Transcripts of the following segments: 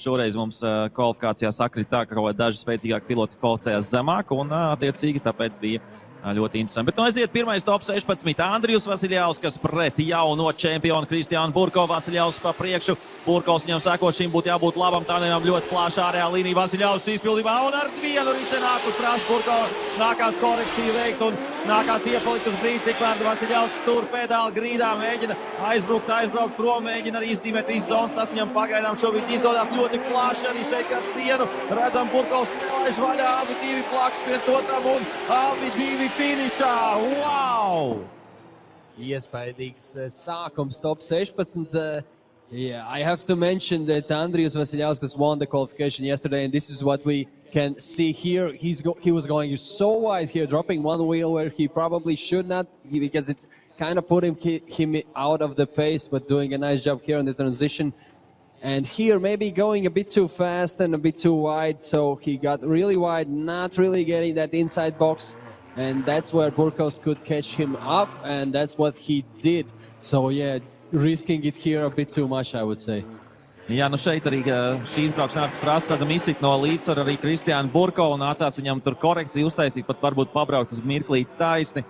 šoreiz mums kvalifikācijā sakrit tā, ka daži spēcīgāki piloti kvalificējās zemāk, un attiecīgi tāpēc bija ļoti interesanti. Bet aiziet pirmais top 16. Andrijus Vasiļauskas pret jauno čempionu Kristiānu Burkovu. Vasiļauskas pa priekšu. Burkovs viņam seko, šim būtu jābūt labam tandemam, ļoti plaša ārējā līnija. Vasiļauskas izpildībā un ar vienu rite nāk uz trāsu. Burkova nākās korekciju veikt un nākās iepalikt uz brīdi, tikmēr Vasiļauskas tur pedāli grīdā, mēģina aizbraukt prom, mēģina arī izzīmēt visas zonas. Tas viņam pagaidām šobrīd izdodas ļoti plaši arī šeit ar sienu. Redzam, Burkovs nelaiž vaļā, abi divi plaks viens otram un abi divi finišā. Wow! Iespaidīgs sākums top 16. Yeah, I have to mention that Andrijus Vasiļauskas won the qualification yesterday, and this is what we can see here. He was going so wide here, dropping one wheel where he probably should not, because it's kind of put him out of the pace, but doing a nice job here on the transition. And here maybe going a bit too fast and a bit too wide, so he got really wide, not really getting that inside box. And that's where Burkovs could catch him up, and that's what he did. So yeah, risking it here a bit too much, I would say. Jā, nu šeit arī šī izbraukšana ārpus trases redzam izsit no līdzsvara arī Kristiānu Burkovu. Nācās viņam tur korekciju uztaisīt, pat varbūt pabraukt uz mirklīt taisni.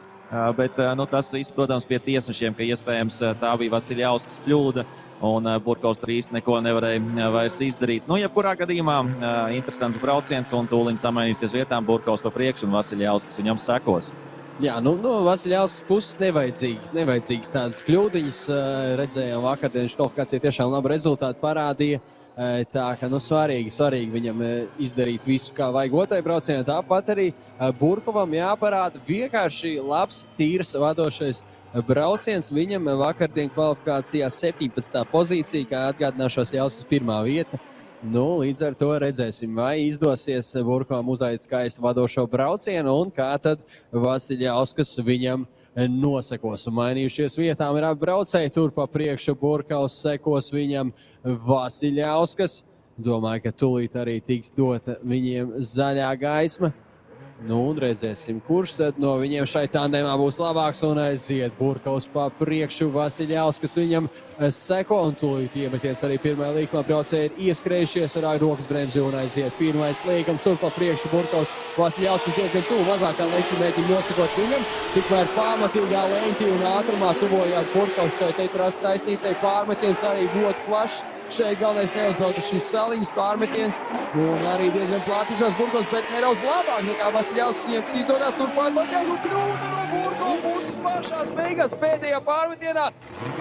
Bet tas viss, protams, pie tiesnešiem, ka iespējams tā bija Vasiļauskas kļūda un Burkovs tur īsti neko nevarēja vairs izdarīt. Nu, jebkurā gadījumā interesants brauciens un tūliņ samainīsies vietām. Burkovs pa priekšu un Vasiļauskas viņam sekos. Jā, no Vasiļauskas puses nevajadzīgas tādas kļūdiņas. Redzējām vakardienas kvalifikācija tiešām labu rezultātu parādīja. Tā ka svarīgi viņam izdarīt visu, kā vajag otrai braucienā. Tāpat arī Burkovam jāparāda vienkārši labs, tīrs vadošais brauciens. Viņam vakardien kvalifikācijā 17. pozīcija, kā atgādināšos Jauskas pirmā vieta. Nu, līdz ar to redzēsim, vai izdosies Burkovam uzaizt skaistu vadošo braucienu un kā tad Vasiļauskas viņam nosekos. Un mainījušies vietām ir abi braucēji, tur pa priekšu Burkovs sekos viņam Vasiļauskas. Domāju, ka tūlīt arī tiks dota viņiem zaļā gaisma. Nu, un redzēsim, kurš tad no viņiem šai tandemā būs labāks un aiziet Burkovs pa priekšu. Vasiļauskas viņam seko un tūlīt iemetiens arī pirmajā līkumā. Braucēji ir ieskrējušies ar rokas bremzi un aiziet pirmais līkums. Tur pa priekšu Burkovs. Vasiļauskas diezgan tuvu mazākā leņķi mēģina nosakot viņam. Tikmēr pamatīgā leņķi un ātrumā tuvojās Burkovs šeit trases taisnītei. Pārmetiens arī ļoti plašs. Šeit galvenais neuzbraukt uz šīs saliņas pārmetiens un arī diezgan plātīšās Burkovs, bet nedaudz labāk nekā Vasiļauskas. Viņam izdodas turpāt Vasiļauskas kļūda no Burkova puses pašās beigās pēdējā pārmetienā.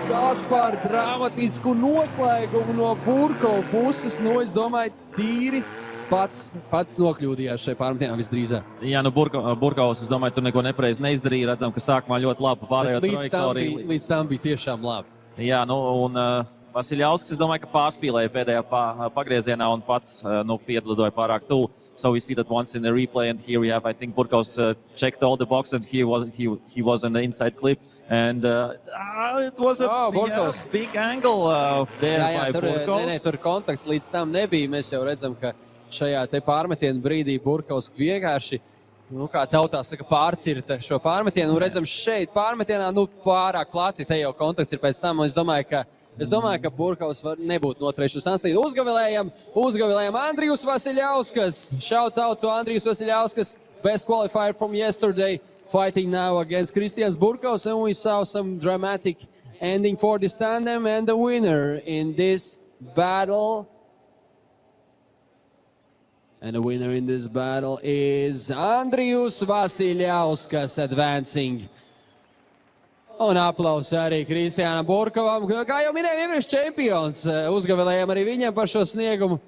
Kas par dramatisku noslēgumu no Burkova puses, nu es domāju, tīri pats nokļūdījās šai pārmetienā visdrīzāk. Jā, nu Burkovs, es domāju, tur neko nepareizi neizdarīja. Redzam, ka sākumā ļoti labi pārējo trajektoriju. Līdz tam bija tiešām labi. Jā, nu un Vasiļauskas, es domāju, ka pārspīlēja pēdējā pagriezienā un pats piedlidoja pārāk tuvu. So we see that once in the replay, and here we have, I think Burkovs checked all the boxes, and he was in the inside clip, and it was a big angle there by Burkovs. Nē, tur kontakts līdz tam nebija. Mēs jau redzam, ka šajā te pārmetienu brīdī Burkovs vienkārši, kā tautā saka, pārcirta šo pārmetienu. Un redzam šeit pārmetienā, pārāk plati, te jau kontakts ir pēc tam, un es domāju, ka Burkovs var nebūt noturējuši uz Anslīdu. Uzgavilējam Andrijus Vasiļauskas. Shout out to Andrijus Vasiļauskas, best qualifier from yesterday, fighting now against Kristiāns Burkovs, and we saw some dramatic ending for this tandem, and the winner in this battle. And the winner in this battle is Andrijus Vasiļauskas advancing. Un aplaus arī Kristiānam Burkovam, kā jau minējām, iepriekš čempions. Uzgavilējam arī viņam par šo sniegumu.